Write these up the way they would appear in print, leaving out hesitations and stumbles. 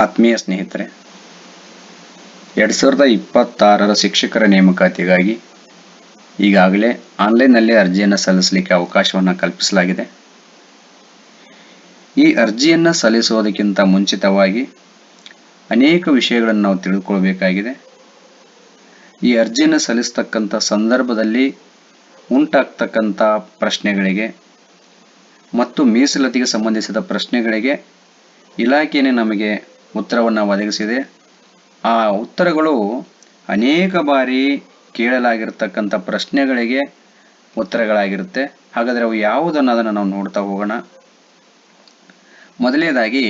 ಆತ್ಮೀಯ ಸ್ನೇಹಿತರೆ, 2026ರ ಶಿಕ್ಷಕರ ನೇಮಕಾತಿಗಾಗಿ ಈಗಾಗಲೇ ಆನ್ಲೈನ್ನಲ್ಲಿ ಅರ್ಜಿಯನ್ನು ಸಲ್ಲಿಸಲಿಕ್ಕೆ ಅವಕಾಶವನ್ನು ಕಲ್ಪಿಸಲಾಗಿದೆ. ಈ ಅರ್ಜಿಯನ್ನು ಸಲ್ಲಿಸುವುದಕ್ಕಿಂತ ಮುಂಚಿತವಾಗಿ ಅನೇಕ ವಿಷಯಗಳನ್ನು ನಾವು ತಿಳಿದುಕೊಳ್ಳಬೇಕಾಗಿದೆ. ಈ ಅರ್ಜಿಯನ್ನು ಸಲ್ಲಿಸತಕ್ಕಂಥ ಸಂದರ್ಭದಲ್ಲಿ ಉಂಟಾಗ್ತಕ್ಕಂಥ ಪ್ರಶ್ನೆಗಳಿಗೆ ಮತ್ತು ಮೀಸಲಾತಿಗೆ ಸಂಬಂಧಿಸಿದ ಪ್ರಶ್ನೆಗಳಿಗೆ ಇಲಾಖೆಯೇ ನಮಗೆ ಉತ್ತರವನ್ನು ಒದಗಿಸಿದೆ. ಆ ಉತ್ತರಗಳು ಅನೇಕ ಬಾರಿ ಕೇಳಲಾಗಿರ್ತಕ್ಕಂಥ ಪ್ರಶ್ನೆಗಳಿಗೆ ಉತ್ತರಗಳಾಗಿರುತ್ತೆ. ಹಾಗಾದರೆ ಅವು ಯಾವುದನ್ನು ನಾವು ನೋಡ್ತಾ ಹೋಗೋಣ. ಮೊದಲನೇದಾಗಿ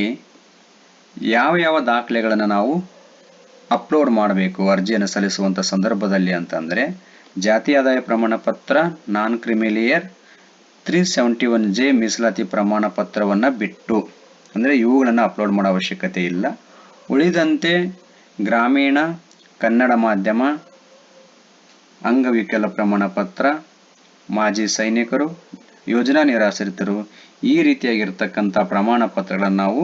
ಯಾವ ದಾಖಲೆಗಳನ್ನು ನಾವು ಅಪ್ಲೋಡ್ ಮಾಡಬೇಕು ಅರ್ಜಿಯನ್ನು ಸಲ್ಲಿಸುವಂಥ ಸಂದರ್ಭದಲ್ಲಿ ಅಂತಂದರೆ, ಜಾತಿ ಆದಾಯ ಪ್ರಮಾಣ ಪತ್ರ, ನಾನ್ ಕ್ರಿಮಿಲಿಯರ್, 371J ಮೀಸಲಾತಿ ಪ್ರಮಾಣ ಪತ್ರವನ್ನು ಬಿಟ್ಟು, ಅಂದರೆ ಇವುಗಳನ್ನು ಅಪ್ಲೋಡ್ ಮಾಡೋ ಅವಶ್ಯಕತೆ ಇಲ್ಲ. ಉಳಿದಂತೆ ಗ್ರಾಮೀಣ, ಕನ್ನಡ ಮಾಧ್ಯಮ, ಅಂಗವಿಕಲ ಪ್ರಮಾಣ ಪತ್ರ, ಮಾಜಿ ಸೈನಿಕರು, ಯೋಜನಾ ನಿರಾಶ್ರಿತರು, ಈ ರೀತಿಯಾಗಿರ್ತಕ್ಕಂಥ ಪ್ರಮಾಣ ಪತ್ರಗಳನ್ನು ನಾವು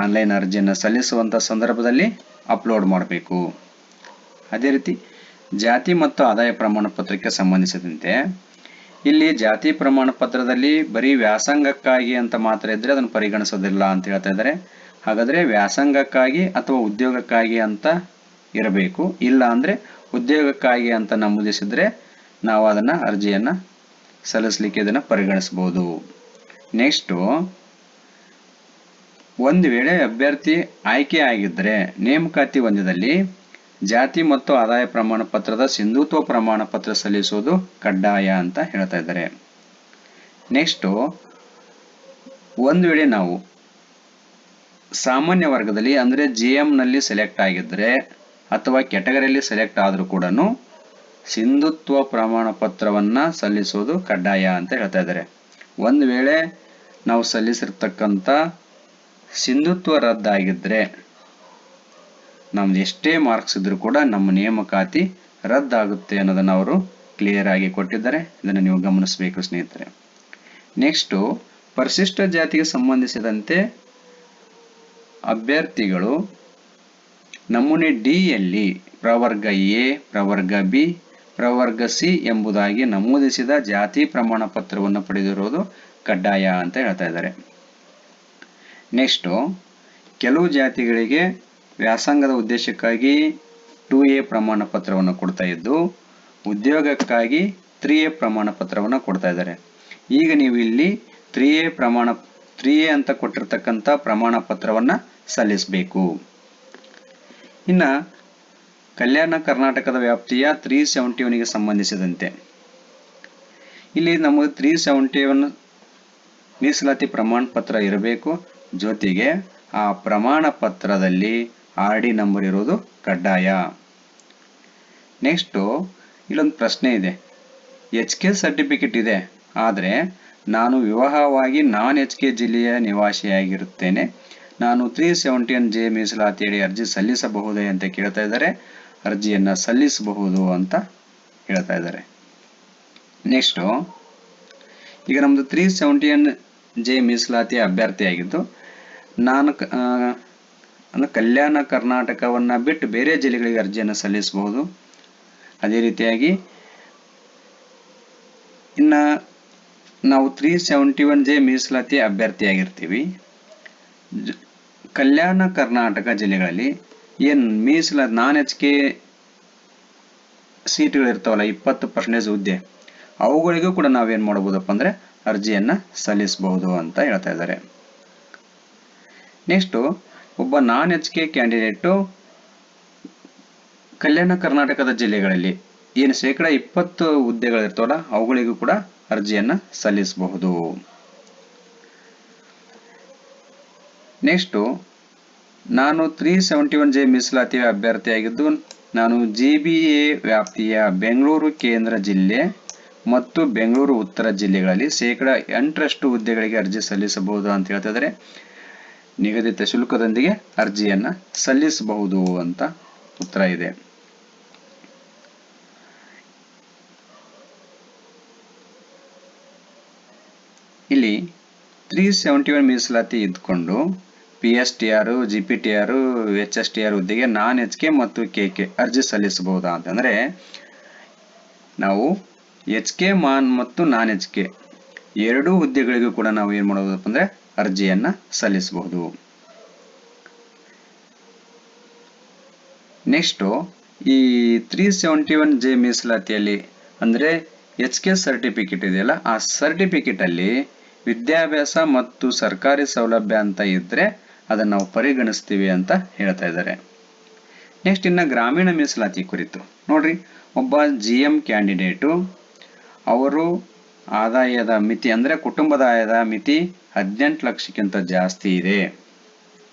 ಆನ್ಲೈನ್ ಅರ್ಜಿಯನ್ನು ಸಲ್ಲಿಸುವಂಥ ಸಂದರ್ಭದಲ್ಲಿ ಅಪ್ಲೋಡ್ ಮಾಡಬೇಕು. ಅದೇ ರೀತಿ ಜಾತಿ ಮತ್ತು ಆದಾಯ ಪ್ರಮಾಣ ಪತ್ರಕ್ಕೆ ಸಂಬಂಧಿಸಿದಂತೆ ಇಲ್ಲಿ ಜಾತಿ ಪ್ರಮಾಣ ಪತ್ರದಲ್ಲಿ ಬರೀ ವ್ಯಾಸಂಗಕ್ಕಾಗಿ ಅಂತ ಮಾತ್ರ ಇದ್ದರೆ ಅದನ್ನು ಪರಿಗಣಿಸೋದಿಲ್ಲ ಅಂತ ಹೇಳ್ತಾ ಇದ್ದಾರೆ. ಹಾಗಾದರೆ ವ್ಯಾಸಂಗಕ್ಕಾಗಿ ಅಥವಾ ಉದ್ಯೋಗಕ್ಕಾಗಿ ಅಂತ ಇರಬೇಕು. ಇಲ್ಲ ಅಂದರೆ ಉದ್ಯೋಗಕ್ಕಾಗಿ ಅಂತ ನಮೂದಿಸಿದರೆ ನಾವು ಅದನ್ನು ಅರ್ಜಿಯನ್ನು ಸಲ್ಲಿಸಲಿಕ್ಕೆ ಇದನ್ನು ಪರಿಗಣಿಸಬಹುದು. ನೆಕ್ಸ್ಟು, ಒಂದು ವೇಳೆ ಅಭ್ಯರ್ಥಿ ಆಯ್ಕೆ ಆಗಿದ್ದರೆ ನೇಮಕಾತಿ ಒಂದದಲ್ಲಿ ಜಾತಿ ಮತ್ತು ಆದಾಯ ಪ್ರಮಾಣ ಪತ್ರದ ಸಿಂಧುತ್ವ ಪ್ರಮಾಣ ಪತ್ರ ಸಲ್ಲಿಸುವುದು ಕಡ್ಡಾಯ ಅಂತ ಹೇಳ್ತಾ ಇದ್ದಾರೆ. ನೆಕ್ಸ್ಟು, ಒಂದು ವೇಳೆ ನಾವು ಸಾಮಾನ್ಯ ವರ್ಗದಲ್ಲಿ ಅಂದರೆ GMನಲ್ಲಿ ಸೆಲೆಕ್ಟ್ ಆಗಿದ್ದರೆ ಅಥವಾ ಕ್ಯಾಟಗರಿಯಲ್ಲಿ ಸೆಲೆಕ್ಟ್ ಆದರೂ ಕೂಡ ಸಿಂಧುತ್ವ ಪ್ರಮಾಣ ಪತ್ರವನ್ನು ಸಲ್ಲಿಸುವುದು ಕಡ್ಡಾಯ ಅಂತ ಹೇಳ್ತಾ ಇದ್ದಾರೆ. ಒಂದು ವೇಳೆ ನಾವು ಸಲ್ಲಿಸಿರ್ತಕ್ಕಂಥ ಸಿಂಧುತ್ವ ರದ್ದಾಗಿದ್ದರೆ ನಮ್ದು ಎಷ್ಟೇ ಮಾರ್ಕ್ಸ್ ಇದ್ರೂ ಕೂಡ ನಮ್ಮ ನೇಮಕಾತಿ ರದ್ದಾಗುತ್ತೆ ಅನ್ನೋದನ್ನು ಅವರು ಕ್ಲಿಯರ್ ಆಗಿ ಕೊಟ್ಟಿದ್ದಾರೆ. ಇದನ್ನು ನೀವು ಗಮನಿಸಬೇಕು ಸ್ನೇಹಿತರೆ. ನೆಕ್ಸ್ಟು, ಪರಿಶಿಷ್ಟ ಜಾತಿಗೆ ಸಂಬಂಧಿಸಿದಂತೆ ಅಭ್ಯರ್ಥಿಗಳು ನಮೂನೆ D ಯಲ್ಲಿ ಪ್ರವರ್ಗ A, ಪ್ರವರ್ಗ B, ಪ್ರವರ್ಗ C ಎಂಬುದಾಗಿ ನಮೂದಿಸಿದ ಜಾತಿ ಪ್ರಮಾಣ ಪತ್ರವನ್ನು ಪಡೆದಿರುವುದು ಕಡ್ಡಾಯ ಅಂತ ಹೇಳ್ತಾ ಇದ್ದಾರೆ. ನೆಕ್ಸ್ಟು, ಕೆಲವು ಜಾತಿಗಳಿಗೆ ವ್ಯಾಸಂಗದ ಉದ್ದೇಶಕ್ಕಾಗಿ 2A ಪ್ರಮಾಣ ಪತ್ರವನ್ನು ಕೊಡ್ತಾ ಇದ್ದು ಉದ್ಯೋಗಕ್ಕಾಗಿ 3A ಪ್ರಮಾಣ ಪತ್ರವನ್ನು ಕೊಡ್ತಾ ಇದ್ದಾರೆ. ಈಗ ನೀವು ಇಲ್ಲಿ 3A ಅಂತ ಕೊಟ್ಟಿರ್ತಕ್ಕಂಥ ಪ್ರಮಾಣ ಪತ್ರವನ್ನು ಸಲ್ಲಿಸಬೇಕು. ಇನ್ನು ಕಲ್ಯಾಣ ಕರ್ನಾಟಕದ ವ್ಯಾಪ್ತಿಯ 371ಗೆ ಸಂಬಂಧಿಸಿದಂತೆ ಇಲ್ಲಿ ನಮಗೆ 371 ಮೀಸಲಾತಿ ಪ್ರಮಾಣ ಪತ್ರ ಇರಬೇಕು. ಜೊತೆಗೆ ಆ ಪ್ರಮಾಣ ಪತ್ರದಲ್ಲಿ RD ನಂಬರ್ ಇರೋದು ಕಡ್ಡಾಯ. ನೆಕ್ಸ್ಟು, ಇಲ್ಲೊಂದು ಪ್ರಶ್ನೆ ಇದೆ. HK ಸರ್ಟಿಫಿಕೇಟ್ ಇದೆ, ಆದರೆ ನಾನು ವಿವಾಹವಾಗಿ ನಾನ್ HK ಜಿಲ್ಲೆಯ ನಿವಾಸಿಯಾಗಿರುತ್ತೇನೆ, ನಾನು 371J ಮೀಸಲಾತಿಯಡಿ ಅರ್ಜಿ ಸಲ್ಲಿಸಬಹುದೇ ಅಂತ ಕೇಳ್ತಾ ಇದ್ದಾರೆ. ಅರ್ಜಿಯನ್ನು ಸಲ್ಲಿಸಬಹುದು ಅಂತ ಹೇಳ್ತಾ ಇದ್ದಾರೆ. ನೆಕ್ಸ್ಟು, ಈಗ ನಮ್ಮದು 371J ಮೀಸಲಾತಿಯ ಅಭ್ಯರ್ಥಿಯಾಗಿದ್ದು ನಾನು ಕಲ್ಯಾಣ ಕರ್ನಾಟಕವನ್ನು ಬಿಟ್ಟು ಬೇರೆ ಜಿಲ್ಲೆಗಳಿಗೆ ಅರ್ಜಿಯನ್ನು ಸಲ್ಲಿಸಬಹುದು. ಅದೇ ರೀತಿಯಾಗಿ ಇನ್ನು ನಾವು 371J ಮೀಸಲಾತಿ ಅಭ್ಯರ್ಥಿಯಾಗಿರ್ತೀವಿ. ಕಲ್ಯಾಣ ಕರ್ನಾಟಕ ಜಿಲ್ಲೆಗಳಲ್ಲಿ ಏನು ನಾನ್ HK ಸೀಟ್ಗಳಿರ್ತಾವಲ್ಲ, 20% ಹುದ್ದೆ, ಅವುಗಳಿಗೂ ಕೂಡ ನಾವೇನು ಮಾಡ್ಬೋದಪ್ಪ ಅಂದರೆ ಅರ್ಜಿಯನ್ನು ಸಲ್ಲಿಸಬಹುದು ಅಂತ ಹೇಳ್ತಾ ಇದ್ದಾರೆ. ನೆಕ್ಸ್ಟು, ಒಬ್ಬ ನಾನ್ HK ಕ್ಯಾಂಡಿಡೇಟು ಕಲ್ಯಾಣ ಕರ್ನಾಟಕದ ಜಿಲ್ಲೆಗಳಲ್ಲಿ ಏನು 20% ಹುದ್ದೆಗಳಿರ್ತಾವಲ್ಲ ಅವುಗಳಿಗೂ ಕೂಡ ಅರ್ಜಿಯನ್ನು ಸಲ್ಲಿಸಬಹುದು. ನೆಕ್ಸ್ಟು, ನಾನು 371J ಮೀಸಲಾತಿಯ ಅಭ್ಯರ್ಥಿಯಾಗಿದ್ದು ನಾನು GBA ವ್ಯಾಪ್ತಿಯ ಬೆಂಗಳೂರು ಕೇಂದ್ರ ಜಿಲ್ಲೆ ಮತ್ತು ಬೆಂಗಳೂರು ಉತ್ತರ ಜಿಲ್ಲೆಗಳಲ್ಲಿ 8% ಹುದ್ದೆಗಳಿಗೆ ಅರ್ಜಿ ಸಲ್ಲಿಸಬಹುದು ಅಂತ ಹೇಳ್ತಿದ್ದಾರೆ. ನಿಗದಿತ ಶುಲ್ಕದೊಂದಿಗೆ ಅರ್ಜಿಯನ್ನು ಸಲ್ಲಿಸಬಹುದು ಅಂತ ಉತ್ತರ ಇದೆ. ಇಲ್ಲಿ 371 ಮೀಸಲಾತಿ ಇದ್ಕೊಂಡು PSTR, GPTR, HSTR ಹುದ್ದೆಗೆ ನಾನ್ HK ಮತ್ತು KK ಅರ್ಜಿ ಸಲ್ಲಿಸಬಹುದಾ ಅಂತಂದ್ರೆ ನಾವು HK ಮತ್ತು ನಾನ್ HK ಎರಡೂ ಹುದ್ದೆಗಳಿಗೂ ಕೂಡ ನಾವು ಏನು ಮಾಡಬಹುದಪ್ಪ ಅಂದ್ರೆ ಅರ್ಜಿಯನ್ನ ಸಲ್ಲಿಸಬಹುದು. ನೆಕ್ಸ್ಟ್ ಈ 371J ಮೀಸಲಾತಿಯಲ್ಲಿ ಅಂದ್ರೆ HK ಸರ್ಟಿಫಿಕೇಟ್ ಇದೆಯಲ್ಲ, ಆ ಸರ್ಟಿಫಿಕೇಟ್ ಅಲ್ಲಿ ವಿದ್ಯಾಭ್ಯಾಸ ಮತ್ತು ಸರ್ಕಾರಿ ಸೌಲಭ್ಯ ಅಂತ ಇದ್ರೆ ಅದನ್ನ ನಾವು ಪರಿಗಣಿಸ್ತೀವಿ ಅಂತ ಹೇಳ್ತಾ ಇದ್ದಾರೆ. ನೆಕ್ಸ್ಟ್ ಇನ್ನ ಗ್ರಾಮೀಣ ಮೀಸಲಾತಿ ಕುರಿತು ನೋಡ್ರಿ, ಒಬ್ಬ GM ಕ್ಯಾಂಡಿಡೇಟು ಅವರು ಆದಾಯದ ಮಿತಿ ಅಂದ್ರೆ ಕುಟುಂಬದ ಆದಾಯದ ಮಿತಿ 18 ಲಕ್ಷಕ್ಕಿಂತ ಜಾಸ್ತಿ ಇದೆ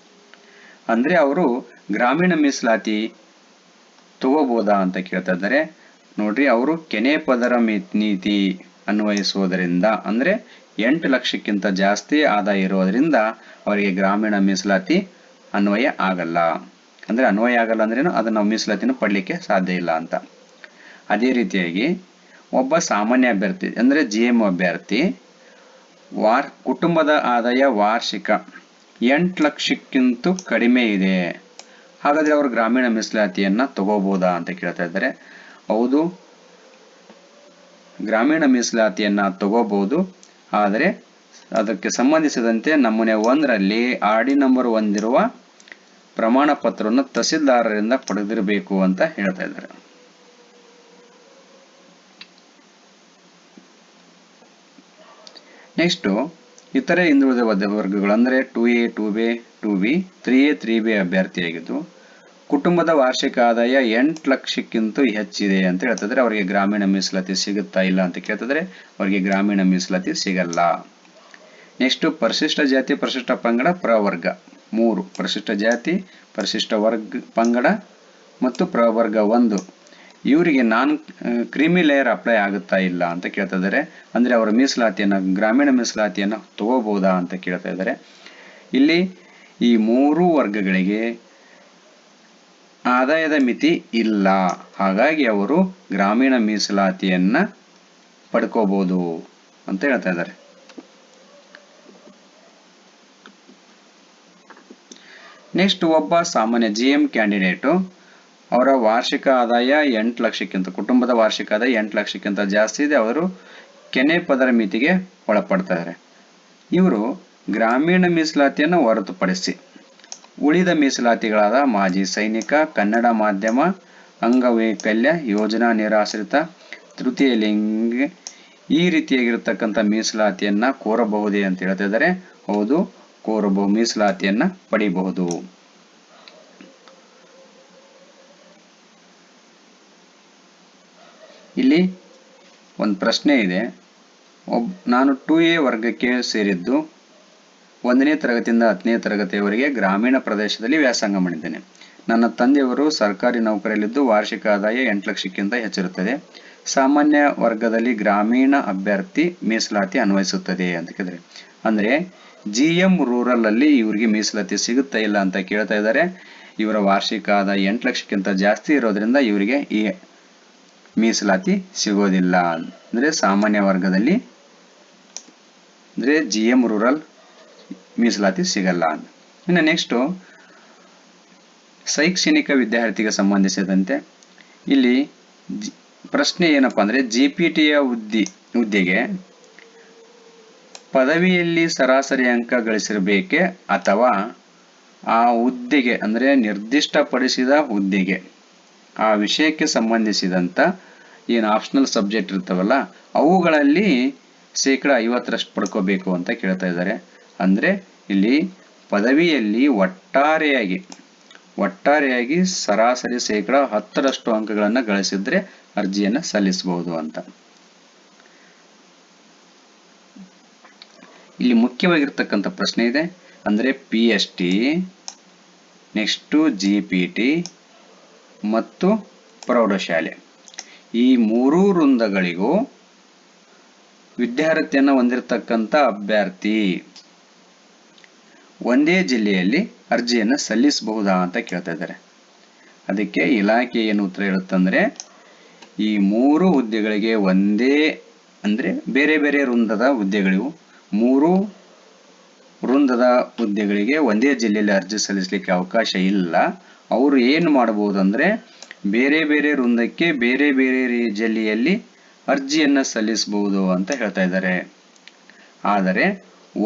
ಅಂದ್ರೆ ಅವರು ಗ್ರಾಮೀಣ ಮೀಸಲಾತಿ ತಗೋಬಹುದಾ ಅಂತ ಕೇಳ್ತಾ ಇದ್ದಾರೆ. ನೋಡ್ರಿ, ಅವರು ಕೆನೆ ಪದರ ನೀತಿ ಅನ್ವಯಿಸುವುದರಿಂದ ಅಂದ್ರೆ 8 ಲಕ್ಷಕ್ಕಿಂತ ಜಾಸ್ತಿ ಆದಾಯ ಇರೋದ್ರಿಂದ ಅವರಿಗೆ ಗ್ರಾಮೀಣ ಮೀಸಲಾತಿ ಅನ್ವಯ ಆಗಲ್ಲ. ಅಂದ್ರೆ ಅನ್ವಯ ಆಗಲ್ಲ ಅಂದ್ರೇನು, ಅದನ್ನ ನಾವು ಮೀಸಲಾತಿನ ಪಡ್ಲಿಕ್ಕೆ ಸಾಧ್ಯ ಇಲ್ಲ ಅಂತ. ಅದೇ ರೀತಿಯಾಗಿ ಒಬ್ಬ ಸಾಮಾನ್ಯ ಅಭ್ಯರ್ಥಿ ಅಂದ್ರೆ GM ಅಭ್ಯರ್ಥಿ ಕುಟುಂಬದ ಆದಾಯ ವಾರ್ಷಿಕ 8 ಲಕ್ಷಕ್ಕಿಂತ ಕಡಿಮೆ ಇದೆ, ಹಾಗಾದ್ರೆ ಅವರು ಗ್ರಾಮೀಣ ಮೀಸಲಾತಿಯನ್ನ ತಗೋಬಹುದಾ ಅಂತ ಕೇಳ್ತಾ ಇದ್ದಾರೆ. ಹೌದು, ಗ್ರಾಮೀಣ ಮೀಸಲಾತಿಯನ್ನ ತಗೋಬಹುದು. ಆದರೆ ಅದಕ್ಕೆ ಸಂಬಂಧಿಸಿದಂತೆ ನಮೂನೆ 1ರಲ್ಲಿ RD ನಂಬರ್ 1 ಇರುವ ಪ್ರಮಾಣ ಪತ್ರವನ್ನು ತಹಸೀಲ್ದಾರರಿಂದ ಪಡೆದಿರಬೇಕು ಅಂತ ಹೇಳ್ತಾ ಇದ್ದಾರೆ. ನೆಕ್ಸ್ಟ್ ಇತರೆ ಹಿಂದುಳಿದ ವರ್ಗಗಳು ಅಂದ್ರೆ 2A, 2B, 2B, 3A, 3B ಅಭ್ಯರ್ಥಿಯಾಗಿದ್ದು ಕುಟುಂಬದ ವಾರ್ಷಿಕ ಆದಾಯ 8 ಲಕ್ಷಕ್ಕಿಂತ ಹೆಚ್ಚಿದೆ ಅಂತ ಹೇಳ್ತಿದ್ರೆ ಅವರಿಗೆ ಗ್ರಾಮೀಣ ಮೀಸಲಾತಿ ಸಿಗುತ್ತಾ ಇಲ್ಲ ಅಂತ ಕೇಳ್ತಿದ್ರೆ ಅವರಿಗೆ ಗ್ರಾಮೀಣ ಮೀಸಲಾತಿ ಸಿಗಲ್ಲ. ನೆಕ್ಸ್ಟ್ ಪರಿಶಿಷ್ಟ ಜಾತಿ, ಪರಿಶಿಷ್ಟ ಪಂಗಡ, ಪ್ರವರ್ಗ 3, ಪರಿಶಿಷ್ಟ ಜಾತಿ, ಪರಿಶಿಷ್ಟ ವರ್ಗ ಪಂಗಡ ಮತ್ತು ಪ್ರವರ್ಗ 1 ಇವರಿಗೆ ಕ್ರೀಮಿ ಲೇಯರ್ ಅಪ್ಲೈ ಆಗುತ್ತಾ ಇಲ್ಲ ಅಂತ ಕೇಳ್ತಾ ಇದ್ದಾರೆ. ಅಂದ್ರೆ ಅವರ ಮೀಸಲಾತಿಯನ್ನ ಗ್ರಾಮೀಣ ಮೀಸಲಾತಿಯನ್ನ ತಗೋಬಹುದಾ ಅಂತ ಕೇಳ್ತಾ ಇದ್ದಾರೆ. ಇಲ್ಲಿ ಈ 3 ವರ್ಗಗಳಿಗೆ ಆದಾಯದ ಮಿತಿ ಇಲ್ಲ, ಹಾಗಾಗಿ ಅವರು ಗ್ರಾಮೀಣ ಮೀಸಲಾತಿಯನ್ನ ಪಡ್ಕೋಬಹುದು ಅಂತ ಹೇಳ್ತಾ ಇದ್ದಾರೆ. ನೆಕ್ಸ್ಟ್ ಒಬ್ಬ ಸಾಮಾನ್ಯ GM ಕ್ಯಾಂಡಿಡೇಟು ಅವರ ವಾರ್ಷಿಕ ಆದಾಯ 8 ಲಕ್ಷಕ್ಕಿಂತ ಕುಟುಂಬದ ವಾರ್ಷಿಕ ಆದಾಯ 8 ಲಕ್ಷಕ್ಕಿಂತ ಜಾಸ್ತಿ ಇದೆ, ಅವರು ಕೆನೆ ಪದರ ಮಿತಿಗೆ ಒಳಪಡ್ತಾರೆ. ಇವರು ಗ್ರಾಮೀಣ ಮೀಸಲಾತಿಯನ್ನು ಹೊರತುಪಡಿಸಿ ಉಳಿದ ಮೀಸಲಾತಿಗಳಾದ ಮಾಜಿ ಸೈನಿಕ, ಕನ್ನಡ ಮಾಧ್ಯಮ, ಅಂಗವೈಕಲ್ಯ, ಯೋಜನಾ ನಿರಾಶ್ರಿತ, ತೃತೀಯ ಲಿಂಗ ಈ ರೀತಿಯಾಗಿರ್ತಕ್ಕಂಥ ಮೀಸಲಾತಿಯನ್ನ ಕೋರಬಹುದೇ ಅಂತ ಹೇಳ್ತಾ ಇದ್ದಾರೆ. ಹೌದು, ಕೋರಬಹುದು, ಮೀಸಲಾತಿಯನ್ನ ಪಡಿಬಹುದು. ಇಲ್ಲಿ ಒಂದು ಪ್ರಶ್ನೆ ಇದೆ. ನಾನು 2A ವರ್ಗಕ್ಕೆ ಸೇರಿದ್ದು 1ನೇ ತರಗತಿಯಿಂದ 10ನೇ ತರಗತಿಯವರೆಗೆ ಗ್ರಾಮೀಣ ಪ್ರದೇಶದಲ್ಲಿ ವ್ಯಾಸಂಗ ಮಾಡಿದ್ದೇನೆ. ನನ್ನ ತಂದೆಯವರು ಸರ್ಕಾರಿ ನೌಕರಿಯಲ್ಲಿದ್ದು ವಾರ್ಷಿಕ ಆದಾಯ 8 ಲಕ್ಷಕ್ಕಿಂತ ಹೆಚ್ಚಿರುತ್ತದೆ. ಸಾಮಾನ್ಯ ವರ್ಗದಲ್ಲಿ ಗ್ರಾಮೀಣ ಅಭ್ಯರ್ಥಿ ಮೀಸಲಾತಿ ಅನ್ವಯಿಸುತ್ತದೆ ಅಂತ ಕೇಳಿದ್ರೆ, ಅಂದ್ರೆ GM ರೂರಲ್ ಅಲ್ಲಿ ಇವರಿಗೆ ಮೀಸಲಾತಿ ಸಿಗುತ್ತಾ ಇಲ್ಲ ಅಂತ ಕೇಳ್ತಾ ಇದ್ದಾರೆ. ಇವರ ವಾರ್ಷಿಕ ಆದಾಯ 8 ಲಕ್ಷಕ್ಕಿಂತ ಜಾಸ್ತಿ ಇರೋದ್ರಿಂದ ಇವರಿಗೆ ಈ ಮೀಸಲಾತಿ ಸಿಗೋದಿಲ್ಲ. ಅಂದ್ರೆ ಸಾಮಾನ್ಯ ವರ್ಗದಲ್ಲಿ ಅಂದ್ರೆ GM ರೂರಲ್ ಮೀಸಲಾತಿ ಸಿಗಲ್ಲ. ಇನ್ನು ನೆಕ್ಸ್ಟ್ ಶೈಕ್ಷಣಿಕ ವಿದ್ಯಾರ್ಥಿಗೆ ಸಂಬಂಧಿಸಿದಂತೆ ಇಲ್ಲಿ ಪ್ರಶ್ನೆ ಏನಪ್ಪಾ ಅಂದ್ರೆ GPTಯ ಹುದ್ದೆಗೆ ಪದವಿಯಲ್ಲಿ ಸರಾಸರಿ ಅಂಕ ಗಳಿಸಿರಬೇಕೆ ಅಥವಾ ಆ ಹುದ್ದೆಗೆ ಅಂದ್ರೆ ನಿರ್ದಿಷ್ಟಪಡಿಸಿದ ಹುದ್ದೆಗೆ ಆ ವಿಷಯಕ್ಕೆ ಸಂಬಂಧಿಸಿದಂತ ಏನು ಆಪ್ಷನಲ್ ಸಬ್ಜೆಕ್ಟ್ ಇರ್ತಾವಲ್ಲ ಅವುಗಳಲ್ಲಿ 50% ಪಡ್ಕೋಬೇಕು ಅಂತ ಕೇಳ್ತಾ ಇದ್ದಾರೆ. ಅಂದ್ರೆ ಇಲ್ಲಿ ಪದವಿಯಲ್ಲಿ ಒಟ್ಟಾರೆಯಾಗಿ ಸರಾಸರಿ 10% ಅಂಕಗಳನ್ನು ಗಳಿಸಿದ್ರೆ ಅರ್ಜಿಯನ್ನ ಸಲ್ಲಿಸಬಹುದು ಅಂತ. ಇಲ್ಲಿ ಮುಖ್ಯವಾಗಿರ್ತಕ್ಕಂಥ ಪ್ರಶ್ನೆ ಇದೆ. ಅಂದ್ರೆ PST, ನೆಕ್ಸ್ಟ್ GPT ಮತ್ತು ಪ್ರೌಢಶಾಲೆ ಈ 3 ವೃಂದಗಳಿಗೂ ವಿದ್ಯಾರ್ಥಿಯನ್ನ ಹೊಂದಿರತಕ್ಕಂಥ ಅಭ್ಯರ್ಥಿ ಒಂದೇ ಜಿಲ್ಲೆಯಲ್ಲಿ ಅರ್ಜಿಯನ್ನ ಸಲ್ಲಿಸಬಹುದಾ ಅಂತ ಕೇಳ್ತಾ ಇದ್ದಾರೆ. ಅದಕ್ಕೆ ಇಲಾಖೆ ಏನು ಉತ್ತರ ಹೇಳುತ್ತಂದ್ರೆ ಈ 3 ಹುದ್ದೆಗಳಿಗೆ ಒಂದೇ ಅಂದ್ರೆ ಬೇರೆ ಬೇರೆ ವೃಂದದ ಹುದ್ದೆಗಳಿವು 3 ವೃಂದದ ಹುದ್ದೆಗಳಿಗೆ ಒಂದೇ ಜಿಲ್ಲೆಯಲ್ಲಿ ಅರ್ಜಿ ಸಲ್ಲಿಸಲಿಕ್ಕೆ ಅವಕಾಶ ಇಲ್ಲ. ಅವರು ಏನು ಮಾಡಬಹುದು ಅಂದರೆ ಬೇರೆ ಬೇರೆ ವೃಂದಕ್ಕೆ ಬೇರೆ ಬೇರೆ ಜಿಲ್ಲೆಯಲ್ಲಿ ಅರ್ಜಿಯನ್ನು ಸಲ್ಲಿಸಬಹುದು ಅಂತ ಹೇಳ್ತಾ ಇದ್ದಾರೆ. ಆದರೆ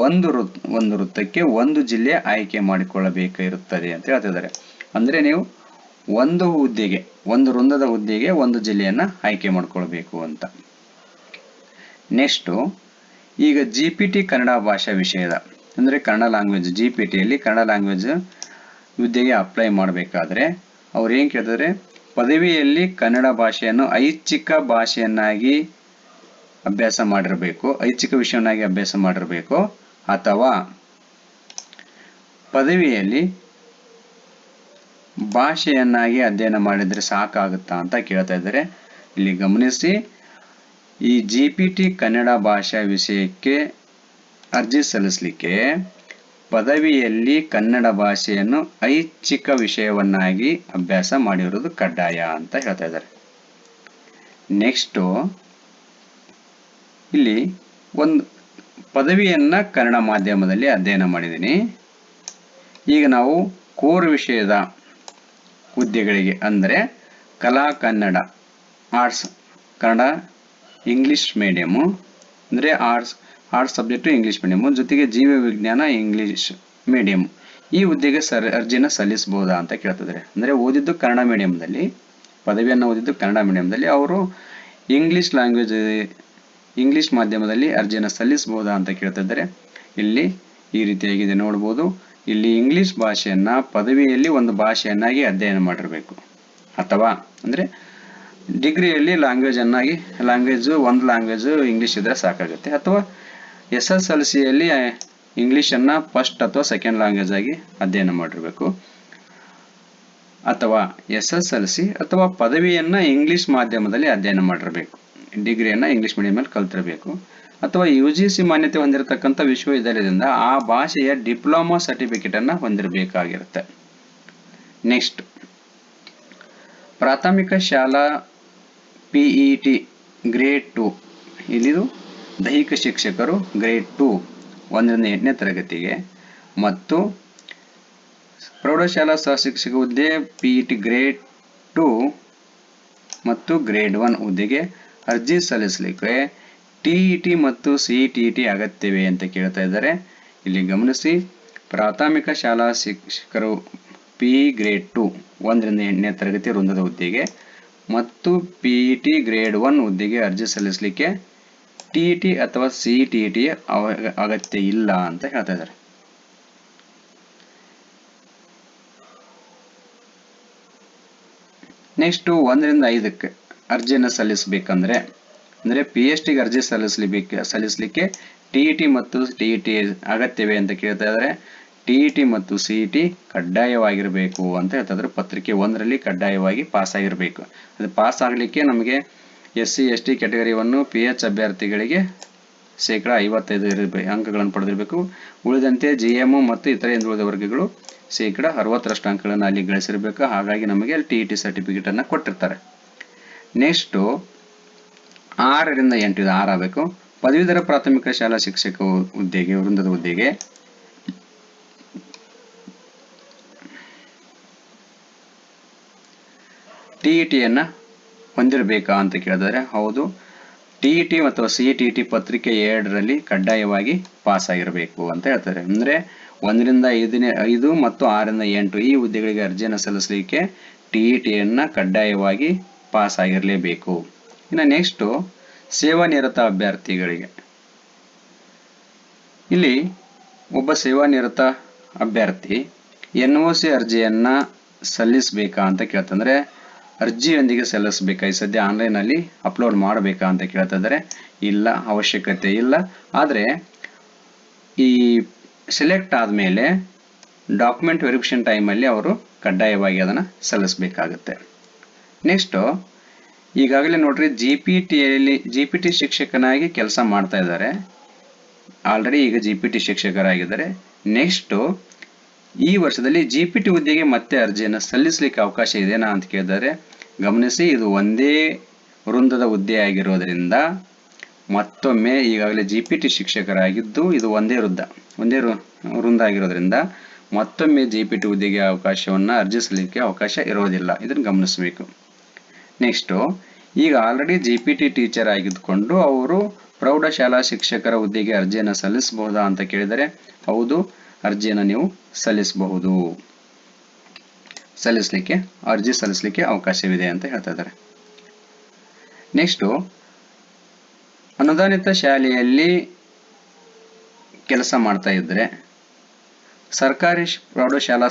ಒಂದು ವೃತ್ತಕ್ಕೆ ಒಂದು ಜಿಲ್ಲೆ ಆಯ್ಕೆ ಮಾಡಿಕೊಳ್ಳಬೇಕಾಗಿರುತ್ತದೆ ಅಂತ ಹೇಳ್ತಿದ್ದಾರೆ. ಅಂದರೆ ನೀವು ಒಂದು ಹುದ್ದೆಗೆ, ಒಂದು ವೃಂದದ ಹುದ್ದೆಗೆ ಒಂದು ಜಿಲ್ಲೆಯನ್ನು ಆಯ್ಕೆ ಮಾಡಿಕೊಳ್ಬೇಕು ಅಂತ. ನೆಕ್ಸ್ಟು, ಈಗ GPT ಕನ್ನಡ ಭಾಷಾ ವಿಷಯದ ಅಂದರೆ ಕನ್ನಡ ಲ್ಯಾಂಗ್ವೇಜ್, GPTಯಲ್ಲಿ ಕನ್ನಡ ಲ್ಯಾಂಗ್ವೇಜ್ ಹುದ್ದೆಗೆ ಅಪ್ಲೈ ಮಾಡಬೇಕಾದ್ರೆ ಅವ್ರು ಏನು ಕೇಳ್ತಾರೆ, ಪದವಿಯಲ್ಲಿ ಕನ್ನಡ ಭಾಷೆಯನ್ನು ಐಚ್ಛಿಕ ಭಾಷೆಯನ್ನಾಗಿ ಅಭ್ಯಾಸ ಮಾಡಿರಬೇಕು, ಐಚ್ಛಿಕ ವಿಷಯವನ್ನಾಗಿ ಅಭ್ಯಾಸ ಮಾಡಿರಬೇಕು, ಅಥವಾ ಪದವಿಯಲ್ಲಿ ಭಾಷೆಯನ್ನಾಗಿ ಅಧ್ಯಯನ ಮಾಡಿದರೆ ಸಾಕಾಗುತ್ತಾ ಅಂತ ಕೇಳ್ತಾ ಇದ್ದಾರೆ. ಇಲ್ಲಿ ಗಮನಿಸಿ, ಈ GPT ಕನ್ನಡ ಭಾಷಾ ವಿಷಯಕ್ಕೆ ಅರ್ಜಿ ಸಲ್ಲಿಸಲಿಕ್ಕೆ ಪದವಿಯಲ್ಲಿ ಕನ್ನಡ ಭಾಷೆಯನ್ನು ಐಚ್ಛಿಕ ವಿಷಯವನ್ನಾಗಿ ಅಭ್ಯಾಸ ಮಾಡಿರುವುದು ಕಡ್ಡಾಯ ಅಂತ ಹೇಳ್ತಾ ಇದ್ದಾರೆ. ನೆಕ್ಸ್ಟು, ಇಲ್ಲಿ ಒಂದು ಪದವಿಯನ್ನ ಕನ್ನಡ ಮಾಧ್ಯಮದಲ್ಲಿ ಅಧ್ಯಯನ ಮಾಡಿದ್ದೀನಿ. ಈಗ ನಾವು ಕೋರ್ ವಿಷಯದ ಹುದ್ದೆಗಳಿಗೆ ಅಂದರೆ ಕಲಾ Kannada, arts Kannada English medium, ಅಂದರೆ ಆರ್ಟ್ಸ್ ಸಬ್ಜೆಕ್ಟು ಇಂಗ್ಲಿಷ್ ಮೀಡಿಯಮು, ಜೊತೆಗೆ ಜೀವ ವಿಜ್ಞಾನ ಇಂಗ್ಲಿಷ್ ಮೀಡಿಯಂ, ಈ ಹುದ್ದೆಗೆ ಅರ್ಜಿನ ಸಲ್ಲಿಸಬಹುದಾ ಅಂತ ಕೇಳ್ತಿದ್ದಾರೆ. ಅಂದರೆ ಓದಿದ್ದು ಕನ್ನಡ ಮೀಡಿಯಂದಲ್ಲಿ, ಪದವಿಯನ್ನು ಓದಿದ್ದು ಕನ್ನಡ ಮೀಡಿಯಂದಲ್ಲಿ, ಅವರು ಇಂಗ್ಲಿಷ್ ಲ್ಯಾಂಗ್ವೇಜ್ ಇಂಗ್ಲಿಷ್ ಮಾಧ್ಯಮದಲ್ಲಿ ಅರ್ಜಿಯನ್ನು ಸಲ್ಲಿಸಬಹುದಾ ಅಂತ ಕೇಳ್ತಿದ್ದಾರೆ. ಇಲ್ಲಿ ಈ ರೀತಿಯಾಗಿದೆ ನೋಡ್ಬೋದು. ಇಲ್ಲಿ ಇಂಗ್ಲಿಷ್ ಭಾಷೆಯನ್ನ ಪದವಿಯಲ್ಲಿ ಒಂದು ಭಾಷೆಯನ್ನಾಗಿ ಅಧ್ಯಯನ ಮಾಡಿರಬೇಕು, ಅಥವಾ ಅಂದರೆ ಡಿಗ್ರಿಯಲ್ಲಿ ಒಂದು ಲ್ಯಾಂಗ್ವೇಜ್ ಇಂಗ್ಲಿಷ್ ಇದ್ರೆ ಸಾಕಾಗುತ್ತೆ, ಅಥವಾ SSLCಯಲ್ಲಿ ಇಂಗ್ಲಿಷನ್ನು ಫಸ್ಟ್ ಅಥವಾ ಸೆಕೆಂಡ್ ಲ್ಯಾಂಗ್ವೇಜ್ ಆಗಿ ಅಧ್ಯಯನ ಮಾಡಿರಬೇಕು, ಅಥವಾ SSLC ಅಥವಾ ಪದವಿಯನ್ನ ಇಂಗ್ಲಿಷ್ ಮಾಧ್ಯಮದಲ್ಲಿ ಅಧ್ಯಯನ ಮಾಡಿರಬೇಕು, ಡಿಗ್ರಿಯನ್ನು ಇಂಗ್ಲಿಷ್ ಮೀಡಿಯಮಲ್ಲಿ ಕಲ್ತಿರಬೇಕು, ಅಥವಾ UGC ಮಾನ್ಯತೆ ಹೊಂದಿರತಕ್ಕಂಥ ವಿಶ್ವವಿದ್ಯಾಲಯದಿಂದ ಆ ಭಾಷೆಯ ಡಿಪ್ಲೊಮಾ ಸರ್ಟಿಫಿಕೇಟ್ ಅನ್ನು ಹೊಂದಿರಬೇಕಾಗಿರುತ್ತೆ. ನೆಕ್ಸ್ಟ್, ಪ್ರಾಥಮಿಕ ಶಾಲಾ PET ಗ್ರೇಡ್ 2, ಇಲ್ಲಿದು ದೈಹಿಕ ಶಿಕ್ಷಕರು ಗ್ರೇಡ್ 2 1ರಿಂದ 8ನೇ ತರಗತಿಗೆ, ಮತ್ತು ಪ್ರೌಢಶಾಲಾ ಸಹಶಿಕ್ಷಕ ಹುದ್ದೆ PET ಗ್ರೇಡ್ 2 ಮತ್ತು ಗ್ರೇಡ್ 1 ಹುದ್ದೆಗೆ ಅರ್ಜಿ ಸಲ್ಲಿಸಲಿಕ್ಕೆ TET ಮತ್ತು CTET ಅಗತ್ಯವೇ ಅಂತ ಕೇಳ್ತಾ ಇದ್ದಾರೆ. ಇಲ್ಲಿ ಗಮನಿಸಿ, ಪ್ರಾಥಮಿಕ ಶಾಲಾ ಶಿಕ್ಷಕರು PE ಗ್ರೇಡ್ 2 1ರಿಂದ 8ನೇ ತರಗತಿ ವೃಂದದ ಹುದ್ದೆಗೆ ಮತ್ತು PET ಗ್ರೇಡ್ 1 ಹುದ್ದೆಗೆ ಅರ್ಜಿ ಸಲ್ಲಿಸಲಿಕ್ಕೆ TET ಅಥವಾ CTET ಅಗತ್ಯ ಇಲ್ಲ ಅಂತ ಹೇಳ್ತಾ ಇದ್ದಾರೆ. ನೆಕ್ಸ್ಟ್, 1ರಿಂದ 5ಕ್ಕೆ ಅರ್ಜಿಯನ್ನು ಸಲ್ಲಿಸಬೇಕಂದ್ರೆ, ಅಂದರೆ PhDಗೆ ಅರ್ಜಿ ಸಲ್ಲಿಸಲಿಕ್ಕೆ TET ಮತ್ತು TET ಅಗತ್ಯವೇ ಅಂತ ಕೇಳ್ತಾ ಇದ್ದಾರೆ. TET ಮತ್ತು CET ಕಡ್ಡಾಯವಾಗಿರಬೇಕು ಅಂತ ಹೇಳ್ತಾ ಇದ್ದಾರೆ. ಪತ್ರಿಕೆ 1ರಲ್ಲಿ ಕಡ್ಡಾಯವಾಗಿ ಪಾಸ್ ಆಗಿರಬೇಕು. ಅದು ಪಾಸ್ ಆಗಲಿಕ್ಕೆ ನಮಗೆ SC ST ಕ್ಯಾಟಗರಿಯನ್ನು PH ಅಭ್ಯರ್ಥಿಗಳಿಗೆ 55% ಅಂಕಗಳನ್ನು ಪಡೆದಿರಬೇಕು. ಉಳಿದಂತೆ GM ಮತ್ತು ಇತರೆ ಹಿಂದುಳಿದ ವರ್ಗಗಳು 60% ಅಂಕಗಳನ್ನು ಅಲ್ಲಿ ಗಳಿಸಿರಬೇಕು. ಹಾಗಾಗಿ ನಮಗೆ TET ಸರ್ಟಿಫಿಕೇಟ್ ಅನ್ನು ಕೊಟ್ಟಿರ್ತಾರೆ. ನೆಕ್ಸ್ಟು 6ರಿಂದ 8 6 ಆಗಬೇಕು. ಪದವೀಧರ ಪ್ರಾಥಮಿಕ ಶಾಲಾ ಶಿಕ್ಷಕ ಹುದ್ದೆಗೆ ವೃಂದದ ಹುದ್ದೆಗೆ TET ಅನ್ನು ಹೊಂದಿರಬೇಕಾ ಅಂತ ಕೇಳಿದರೆ, ಹೌದು, TET ಅಥವಾ CTET ಪತ್ರಿಕೆ 2ರಲ್ಲಿ ಕಡ್ಡಾಯವಾಗಿ ಪಾಸ್ ಆಗಿರಬೇಕು ಅಂತ ಹೇಳ್ತಾರೆ. ಅಂದರೆ 1ರಿಂದ 5 ಮತ್ತು 6ರಿಂದ 8 ಈ ಹುದ್ದೆಗಳಿಗೆ ಅರ್ಜಿಯನ್ನು ಸಲ್ಲಿಸಲಿಕ್ಕೆ TET ಅನ್ನು ಕಡ್ಡಾಯವಾಗಿ ಪಾಸ್ ಆಗಿರಲೇಬೇಕು. ಇನ್ನು ನೆಕ್ಸ್ಟು ಸೇವಾನಿರತ ಅಭ್ಯರ್ಥಿಗಳಿಗೆ, ಇಲ್ಲಿ ಒಬ್ಬ ಸೇವಾನಿರತ ಅಭ್ಯರ್ಥಿ NOC ಅರ್ಜಿಯನ್ನು ಸಲ್ಲಿಸಬೇಕಾ ಅಂತ ಕೇಳ್ತಂದ್ರೆ, ಅರ್ಜಿಯೊಂದಿಗೆ ಸಲ್ಲಿಸಬೇಕಾ, ಈ ಸದ್ಯ ಆನ್ಲೈನಲ್ಲಿ ಅಪ್ಲೋಡ್ ಮಾಡಬೇಕಾ ಅಂತ ಕೇಳ್ತಾ ಇದ್ದಾರೆ. ಇಲ್ಲ, ಅವಶ್ಯಕತೆ ಇಲ್ಲ. ಆದರೆ ಈ ಸೆಲೆಕ್ಟ್ ಆದಮೇಲೆ ಡಾಕ್ಯುಮೆಂಟ್ ವೆರಿಫಿಕೇಷನ್ ಟೈಮಲ್ಲಿ ಅವರು ಕಡ್ಡಾಯವಾಗಿ ಅದನ್ನು ಸಲ್ಲಿಸಬೇಕಾಗುತ್ತೆ. ನೆಕ್ಸ್ಟು, ಈಗಾಗಲೇ ನೋಡ್ರಿ GPT ಶಿಕ್ಷಕನಾಗಿ ಕೆಲಸ ಮಾಡ್ತಾ ಇದ್ದಾರೆ. ಆಲ್ರೆಡಿ ಈಗ GPT ಶಿಕ್ಷಕರಾಗಿದ್ದಾರೆ. ನೆಕ್ಸ್ಟು ಈ ವರ್ಷದಲ್ಲಿ GPT ಹುದ್ದೆಗೆ ಮತ್ತೆ ಅರ್ಜಿಯನ್ನು ಸಲ್ಲಿಸಲಿಕ್ಕೆ ಅವಕಾಶ ಇದೆನಾ ಅಂತ ಕೇಳಿದ್ದಾರೆ. ಗಮನಿಸಿ, ಇದು ಒಂದೇ ವೃಂದದ ಹುದ್ದೆ ಆಗಿರೋದ್ರಿಂದ ಮತ್ತೊಮ್ಮೆ ಈಗಾಗಲೇ GPT ಶಿಕ್ಷಕರಾಗಿದ್ದು ಇದು ಒಂದೇ ವೃಂದ ಆಗಿರೋದ್ರಿಂದ ಮತ್ತೊಮ್ಮೆ GPT ಹುದ್ದೆಗೆ ಅರ್ಜಿ ಸಲ್ಲಿಸಲಿಕ್ಕೆ ಅವಕಾಶ ಇರೋದಿಲ್ಲ. ಇದನ್ನು ಗಮನಿಸಬೇಕು. ನೆಕ್ಸ್ಟು, ಈಗ ಆಲ್ರೆಡಿ GPT ಟೀಚರ್ ಆಗಿದ್ದುಕೊಂಡು ಅವರು ಪ್ರೌಢಶಾಲಾ ಶಿಕ್ಷಕರ ಹುದ್ದೆಗೆ ಅರ್ಜಿಯನ್ನು ಸಲ್ಲಿಸಬಹುದಾ ಅಂತ ಕೇಳಿದರೆ ಹೌದು, ಅರ್ಜಿಯನ್ನು ನೀವು ಸಲ್ಲಿಸಬಹುದು. ಅರ್ಜಿ ಸಲ್ಲಿಸಲಿಕ್ಕೆ ಅವಕಾಶವಿದೆ ಅಂತ ಹೇಳ್ತಾ ಇದ್ದಾರೆ. ನೆಕ್ಸ್ಟು, ಅನುದಾನಿತ ಶಾಲೆಯಲ್ಲಿ ಕೆಲಸ ಮಾಡ್ತಾ ಇದ್ರೆ ಸರ್ಕಾರಿ ಪ್ರೌಢಶಾಲಾ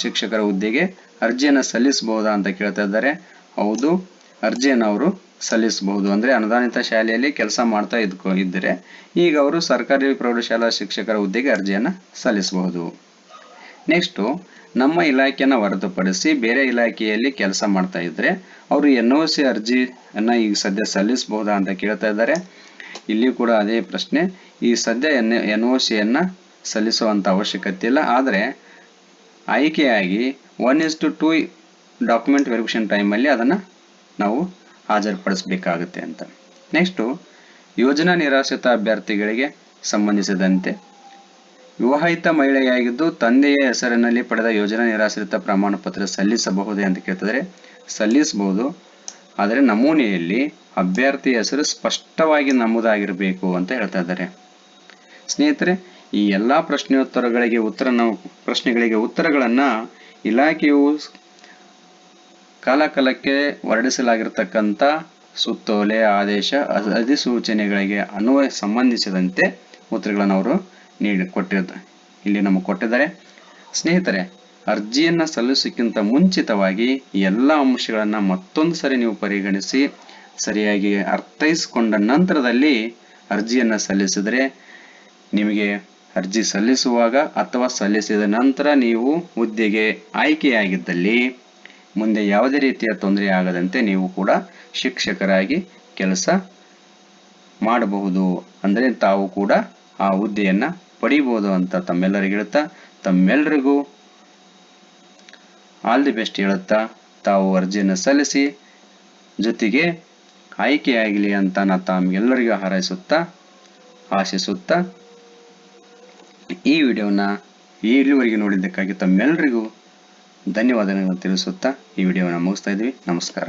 ಶಿಕ್ಷಕರ ಹುದ್ದೆಗೆ ಅರ್ಜಿಯನ್ನು ಸಲ್ಲಿಸಬಹುದಾ ಅಂತ ಕೇಳ್ತಾ ಇದ್ದಾರೆ. ಹೌದು, ಅರ್ಜಿಯನ್ನು ಅವರು ಸಲ್ಲಿಸಬಹುದು. ಅಂದ್ರೆ ಅನುದಾನಿತ ಶಾಲೆಯಲ್ಲಿ ಕೆಲಸ ಮಾಡ್ತಾ ಇದ್ದರೆ ಈಗ ಅವರು ಸರ್ಕಾರಿ ಪ್ರೌಢಶಾಲಾ ಶಿಕ್ಷಕರ ಹುದ್ದೆಗೆ ಅರ್ಜಿಯನ್ನು ಸಲ್ಲಿಸಬಹುದು. ನೆಕ್ಸ್ಟು, ನಮ್ಮ ಇಲಾಖೆಯನ್ನು ಹೊರತುಪಡಿಸಿ ಬೇರೆ ಇಲಾಖೆಯಲ್ಲಿ ಕೆಲಸ ಮಾಡ್ತಾ ಇದ್ರೆ ಅವರು NOC ಅರ್ಜಿಯನ್ನ ಈಗ ಸದ್ಯ ಸಲ್ಲಿಸಬಹುದಾ ಅಂತ ಕೇಳ್ತಾ ಇದ್ದಾರೆ. ಇಲ್ಲಿ ಕೂಡ ಅದೇ ಪ್ರಶ್ನೆ. ಈ ಸದ್ಯ NOCಯನ್ನ ಸಲ್ಲಿಸುವಂತ ಅವಶ್ಯಕತೆ ಇಲ್ಲ. ಆದರೆ ಆಯ್ಕೆಯಾಗಿ 1:2 ಡಾಕ್ಯುಮೆಂಟ್ ವೆರಿಫಿಕೇಶನ್ ಟೈಮಲ್ಲಿ ಅದನ್ನು ನಾವು ಹಾಜರುಪಡಿಸಬೇಕಾಗುತ್ತೆ ಅಂತ. ನೆಕ್ಸ್ಟು, ಯೋಜನಾ ನಿರಾಶ್ರಿತ ಅಭ್ಯರ್ಥಿಗಳಿಗೆ ಸಂಬಂಧಿಸಿದಂತೆ ವಿವಾಹಿತ ಮಹಿಳೆಯಾಗಿದ್ದು ತಂದೆಯ ಹೆಸರಿನಲ್ಲಿ ಪಡೆದ ಯೋಜನಾ ನಿರಾಶ್ರಿತ ಪ್ರಮಾಣ ಪತ್ರ ಸಲ್ಲಿಸಬಹುದೇ ಅಂತ ಕೇಳ್ತಿದ್ರೆ ಸಲ್ಲಿಸಬಹುದು. ಆದರೆ ನಮೂನೆಯಲ್ಲಿ ಅಭ್ಯರ್ಥಿ ಹೆಸರು ಸ್ಪಷ್ಟವಾಗಿ ನಮೂದಾಗಿರಬೇಕು ಅಂತ ಹೇಳ್ತಾ ಇದ್ದಾರೆ. ಸ್ನೇಹಿತರೆ, ಈ ಎಲ್ಲ ಪ್ರಶ್ನೆಗಳಿಗೆ ಉತ್ತರಗಳನ್ನ ಇಲಾಖೆಯು ಕಾಲಕಾಲಕ್ಕೆ ಹೊರಡಿಸಲಾಗಿರ್ತಕ್ಕಂಥ ಸುತ್ತೋಲೆ, ಆದೇಶ, ಅಧಿಸೂಚನೆಗಳಿಗೆ ಸಂಬಂಧಿಸಿದಂತೆ ಉತ್ತರಗಳನ್ನು ಅವರು ಇಲ್ಲಿ ನಮಗೆ ಕೊಟ್ಟಿದ್ದಾರೆ. ಸ್ನೇಹಿತರೆ, ಅರ್ಜಿಯನ್ನ ಸಲ್ಲಿಸೋಕ್ಕಿಂತ ಮುಂಚಿತವಾಗಿ ಎಲ್ಲ ಅಂಶಗಳನ್ನ ಮತ್ತೊಂದು ಸರಿ ನೀವು ಪರಿಗಣಿಸಿ ಸರಿಯಾಗಿ ಅರ್ಥೈಸಿಕೊಂಡ ನಂತರದಲ್ಲಿ ಅರ್ಜಿಯನ್ನ ಸಲ್ಲಿಸಿದರೆ ನಿಮಗೆ ಅರ್ಜಿ ಸಲ್ಲಿಸುವಾಗ ಅಥವಾ ಸಲ್ಲಿಸಿದ ನಂತರ ನೀವು ಹುದ್ದೆಗೆ ಆಯ್ಕೆಯಾಗಿದ್ದಲ್ಲಿ ಮುಂದೆ ಯಾವುದೇ ರೀತಿಯ ತೊಂದರೆ ಆಗದಂತೆ ನೀವು ಕೂಡ ಶಿಕ್ಷಕರಾಗಿ ಕೆಲಸ ಮಾಡಬಹುದು. ಅಂದರೆ ತಾವು ಕೂಡ ಆ ಹುದ್ದೆಯನ್ನ ಪಡಿಬಹುದು ಅಂತ ತಮ್ಮೆಲ್ಲರಿಗೂ ಹೇಳ್ತಾ, ತಮ್ಮೆಲ್ಲರಿಗೂ ಆಲ್ ದಿ ಬೆಸ್ಟ್ ಹೇಳುತ್ತಾ ತಾವು ಅರ್ಜಿಯನ್ನು ಸಲ್ಲಿಸಿ ಜೊತೆಗೆ ಆಯ್ಕೆಯಾಗಲಿ ಅಂತ ನಾನು ತಮ್ಮೆಲ್ಲರಿಗೂ ಆಶಿಸುತ್ತಾ ಈ ವಿಡಿಯೋನ ಇಲ್ಲಿವರೆಗೆ ನೋಡಿದ್ದಕ್ಕಾಗಿ ತಮ್ಮೆಲ್ಲರಿಗೂ ಧನ್ಯವಾದಗಳನ್ನು ತಿಳಿಸುತ್ತಾ ಈ ವಿಡಿಯೋನ ಮುಗಿಸ್ತಾ ಇದ್ವಿ. ನಮಸ್ಕಾರ.